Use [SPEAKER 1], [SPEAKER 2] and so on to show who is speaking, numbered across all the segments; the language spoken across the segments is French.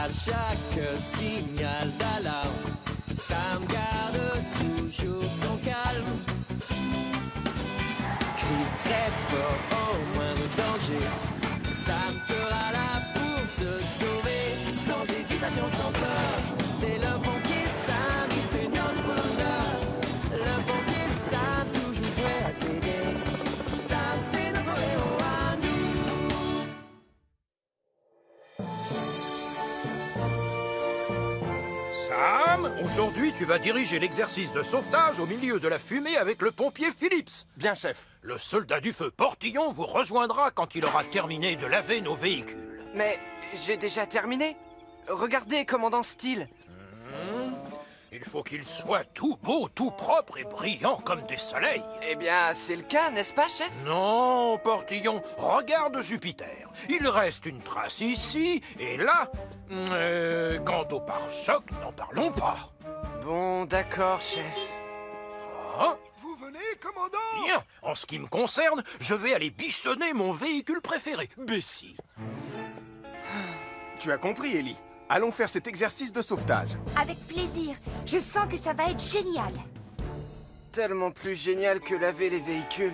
[SPEAKER 1] À chaque signal d'alarme, Sam garde toujours son calme. Crie très fort au moindre danger, Sam sera là pour te sauver. Sans hésitation, sans peur, c'est le pompier Sam, il fait notre bonheur. Le pompier Sam, toujours prêt à t'aider. Sam, c'est notre héros à nous.
[SPEAKER 2] Sam, aujourd'hui tu vas diriger l'exercice de sauvetage au milieu de la fumée avec le pompier Phillips.
[SPEAKER 3] Bien, chef.
[SPEAKER 2] Le soldat du feu Portillon vous rejoindra quand il aura terminé de laver nos véhicules.
[SPEAKER 4] Mais j'ai déjà terminé. Regardez, commandant Steele.
[SPEAKER 2] Il faut qu'il soit tout beau, tout propre et brillant comme des soleils.
[SPEAKER 4] Eh bien, c'est le cas, n'est-ce pas, chef?
[SPEAKER 2] Non, Portillon, regarde Jupiter. Il reste une trace ici et là. Quant au pare-choc, n'en parlons pas.
[SPEAKER 4] Bon, d'accord, chef.
[SPEAKER 2] Ah,
[SPEAKER 3] Vous venez, commandant?
[SPEAKER 2] bien, en ce qui me concerne, je vais aller bichonner mon véhicule préféré, Bessie.
[SPEAKER 3] Tu as compris, Ellie. Allons faire cet exercice de sauvetage.
[SPEAKER 5] Avec plaisir. Je sens que ça va être génial.
[SPEAKER 4] Tellement plus génial que laver les véhicules.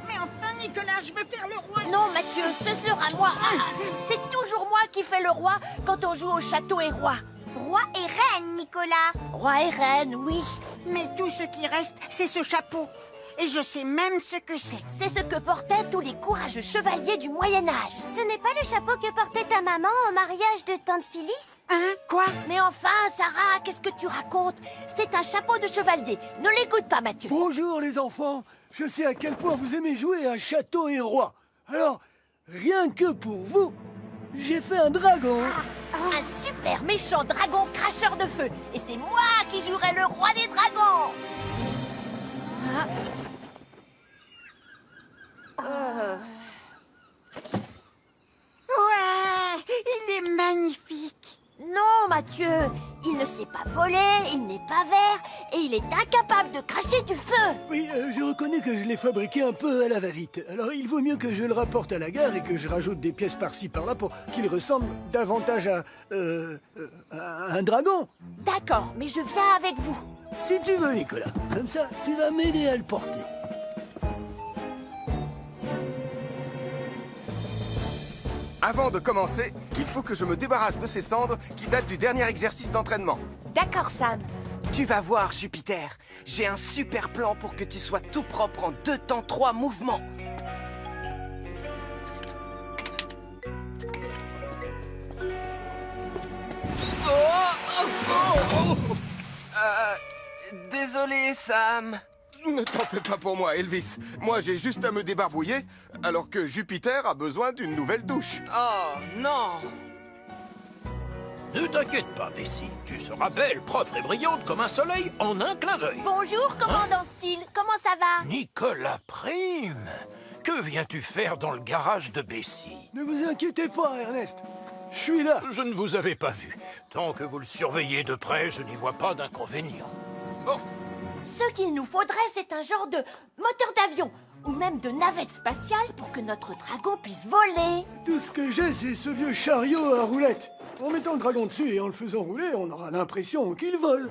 [SPEAKER 6] Mais enfin, Nicolas, je veux faire le roi.
[SPEAKER 5] Non, Mathieu, ce sera moi. C'est toujours moi qui fais le roi quand on joue au château et roi.
[SPEAKER 6] Roi et reine, Nicolas.
[SPEAKER 5] Roi et reine, oui.
[SPEAKER 6] Mais tout ce qui reste, c'est ce chapeau. Et je sais même ce que c'est.
[SPEAKER 5] C'est ce que portaient tous les courageux chevaliers du Moyen-Âge.
[SPEAKER 7] Ce n'est pas le chapeau que portait ta maman au mariage de tante Phyllis?
[SPEAKER 6] Hein? Quoi?
[SPEAKER 5] Mais enfin, Sarah, qu'est-ce que tu racontes? C'est un chapeau de chevalier. Ne l'écoute pas, Mathieu.
[SPEAKER 8] Bonjour les enfants, je sais à quel point vous aimez jouer à château et roi. Alors, rien que pour vous, j'ai fait un dragon.
[SPEAKER 5] Un super méchant dragon cracheur de feu. Et c'est moi qui jouerai le roi des dragons.
[SPEAKER 6] Ouais, il est magnifique.
[SPEAKER 5] Non, Mathieu, il ne sait pas voler, il n'est pas vert et il est incapable de cracher du feu.
[SPEAKER 8] Oui, je reconnais que je l'ai fabriqué un peu à la va-vite. Alors il vaut mieux que je le rapporte à la gare et que je rajoute des pièces par-ci par-là pour qu'il ressemble davantage à un dragon.
[SPEAKER 5] D'accord, mais je viens avec vous.
[SPEAKER 8] Si tu veux, Nicolas. Comme ça, tu vas m'aider à le porter.
[SPEAKER 3] Avant de commencer, il faut que je me débarrasse de ces cendres qui datent du dernier exercice d'entraînement.
[SPEAKER 5] D'accord, Sam.
[SPEAKER 4] Tu vas voir, Jupiter. J'ai un super plan pour que tu sois tout propre en 2 temps 3 mouvements. Désolé, Sam.
[SPEAKER 3] Ne t'en fais pas pour moi, Elvis. Moi, j'ai juste à me débarbouiller, alors que Jupiter a besoin d'une nouvelle douche.
[SPEAKER 4] Oh, non.
[SPEAKER 2] Ne t'inquiète pas, Bessie. Tu seras belle, propre et brillante comme un soleil en un clin d'œil.
[SPEAKER 5] Bonjour, commandant Steele. Comment ça va?
[SPEAKER 2] Nicolas Prime, que viens-tu faire dans le garage de Bessie?
[SPEAKER 8] Ne vous inquiétez pas, Ernest. Je suis là.
[SPEAKER 2] Je ne vous avais pas vu. Tant que vous le surveillez de près, je n'y vois pas d'inconvénient. Bon,
[SPEAKER 5] Ce qu'il nous faudrait, c'est un genre de moteur d'avion ou même de navette spatiale pour que notre dragon puisse voler.
[SPEAKER 8] Tout ce que j'ai, c'est ce vieux chariot à roulettes. En mettant le dragon dessus et en le faisant rouler, on aura l'impression qu'il vole.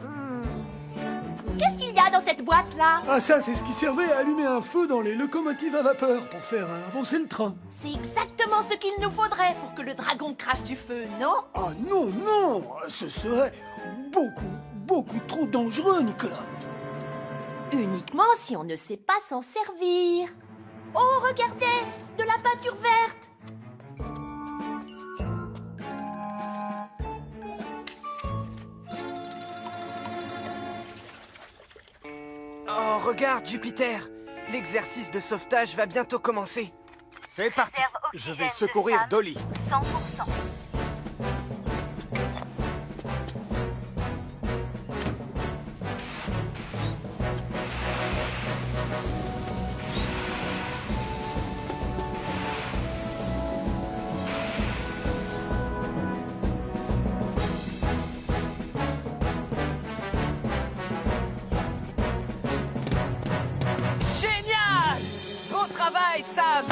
[SPEAKER 5] Qu'est-ce qu'il y a dans cette boîte-là?
[SPEAKER 8] Ah ça, c'est ce qui servait à allumer un feu dans les locomotives à vapeur pour faire avancer le train.
[SPEAKER 5] C'est exactement ce qu'il nous faudrait pour que le dragon crache du feu, non?
[SPEAKER 8] Ah non, non, ce serait beaucoup trop dangereux, Nicolas.
[SPEAKER 5] Uniquement si on ne sait pas s'en servir. Oh, regardez, de la peinture verte.
[SPEAKER 4] Oh, regarde, Jupiter. L'exercice de sauvetage va bientôt commencer.
[SPEAKER 3] C'est parti. Je vais secourir Dolly.
[SPEAKER 7] 100%.
[SPEAKER 4] Génial! Bon travail, Sam!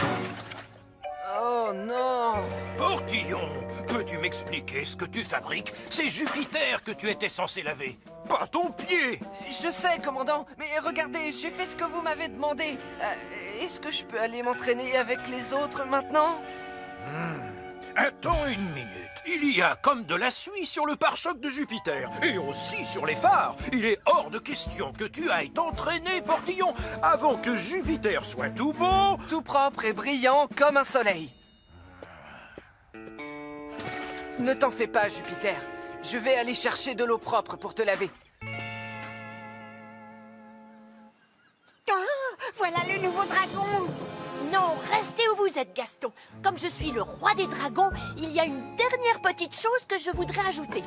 [SPEAKER 4] Oh non!
[SPEAKER 2] pour Portillon, peux-tu m'expliquer ce que tu fabriques? C'est Jupiter que tu étais censé laver, pas ton pied.
[SPEAKER 4] Je sais, commandant, mais regardez, j'ai fait ce que vous m'avez demandé. Est-ce que je peux aller m'entraîner avec les autres maintenant?
[SPEAKER 2] Attends une minute. Il y a comme de la suie sur le pare-choc de Jupiter et aussi sur les phares. Il est hors de question que tu ailles t'entraîner, Portillon, avant que Jupiter soit tout beau,
[SPEAKER 4] Tout propre et brillant comme un soleil. Ne t'en fais pas, Jupiter. Je vais aller chercher de l'eau propre pour te laver.
[SPEAKER 6] Voilà le nouveau dragon.
[SPEAKER 5] Non, restez où vous êtes, Gaston. Comme je suis le roi des dragons, il y a une dernière petite chose que je voudrais ajouter.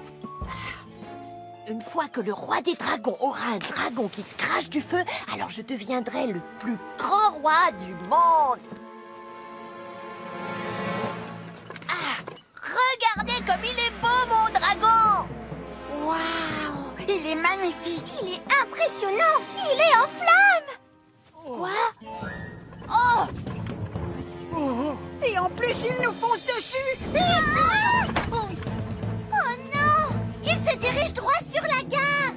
[SPEAKER 5] Une fois que le roi des dragons aura un dragon qui crache du feu, alors je deviendrai le plus grand roi du monde. Ah, regardez comme il est beau, mon dragon!
[SPEAKER 6] Waouh, il est magnifique.
[SPEAKER 7] Il est impressionnant. Il est en flammes.
[SPEAKER 5] Quoi? Oh!
[SPEAKER 6] Et en plus, il nous fonce dessus.
[SPEAKER 7] Oh non! Il se dirige droit sur la gare.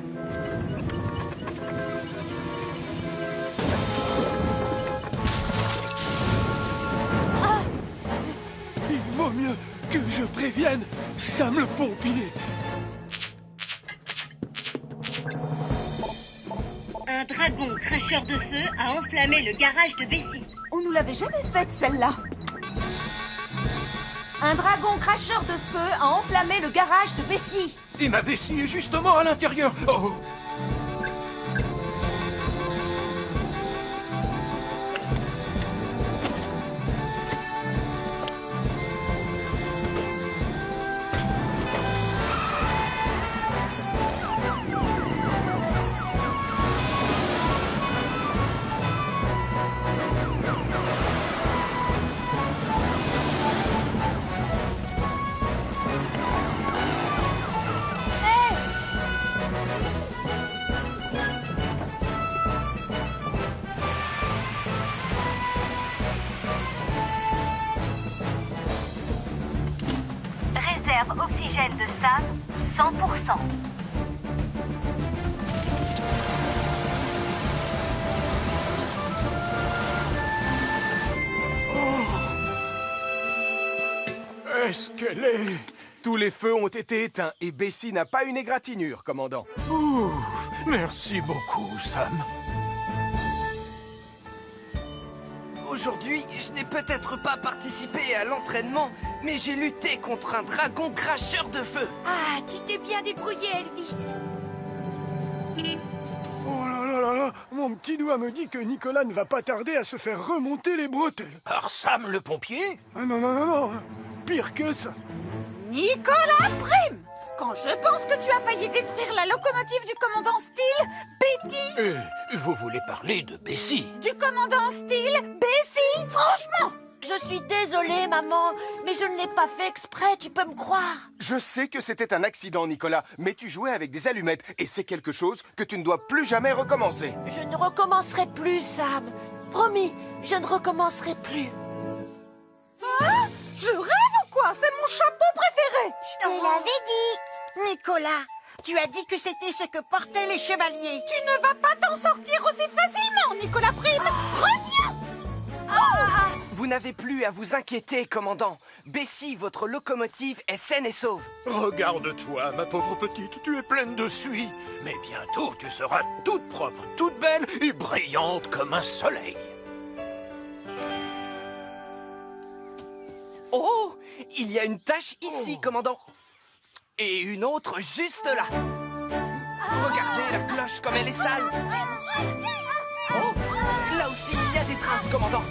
[SPEAKER 8] Il vaut mieux que je prévienne Sam le pompier.
[SPEAKER 9] Un dragon cracheur de feu a enflammé le garage de Bessie.
[SPEAKER 5] On nous l'avait jamais faite, celle-là. Un dragon cracheur de feu a enflammé le garage de Bessie.
[SPEAKER 2] et ma vessie est justement à l'intérieur. Oh.
[SPEAKER 9] Réserve oxygène de Sam, 100%.
[SPEAKER 8] Est-ce qu'elle est...
[SPEAKER 3] Tous les feux ont été éteints et Bessie n'a pas une égratignure, commandant.
[SPEAKER 2] Ouh, merci beaucoup, Sam.
[SPEAKER 4] Aujourd'hui, je n'ai peut-être pas participé à l'entraînement, mais j'ai lutté contre un dragon cracheur de feu.
[SPEAKER 7] Ah, tu t'es bien débrouillé, Elvis.
[SPEAKER 8] Oh là là là là, mon petit doigt me dit que Nicolas ne va pas tarder à se faire remonter les bretelles.
[SPEAKER 2] Par Sam le pompier?
[SPEAKER 8] Ah non, non, non, non, pire que ça.
[SPEAKER 6] Nicolas Prime! Quand je pense que tu as failli détruire la locomotive du commandant Steele, Betty!
[SPEAKER 2] Vous voulez parler de Bessie?
[SPEAKER 6] Du commandant Steele, Bessie! Franchement!
[SPEAKER 5] Je suis désolée, maman, mais je ne l'ai pas fait exprès, tu peux me croire.
[SPEAKER 3] Je sais que c'était un accident, Nicolas, mais tu jouais avec des allumettes et c'est quelque chose que tu ne dois plus jamais recommencer.
[SPEAKER 5] Je ne recommencerai plus, Sam. Promis, je ne recommencerai plus.
[SPEAKER 6] Hein? Je rêve ou quoi? C'est mon chapeau préféré!
[SPEAKER 7] Je te l'avais dit.
[SPEAKER 6] Nicolas, tu as dit que c'était ce que portaient les chevaliers. Tu ne vas pas t'en sortir aussi facilement, Nicolas Prime! Reviens!
[SPEAKER 4] Vous n'avez plus à vous inquiéter, commandant. Bessie, votre locomotive, est saine et sauve.
[SPEAKER 2] Regarde-toi, ma pauvre petite, tu es pleine de suie. Mais bientôt, tu seras toute propre, toute belle et brillante comme un soleil.
[SPEAKER 4] Oh, il y a une tache ici, commandant. Et une autre juste là. Regardez la cloche comme elle est sale. Oh, là aussi, il y a des traces, commandant.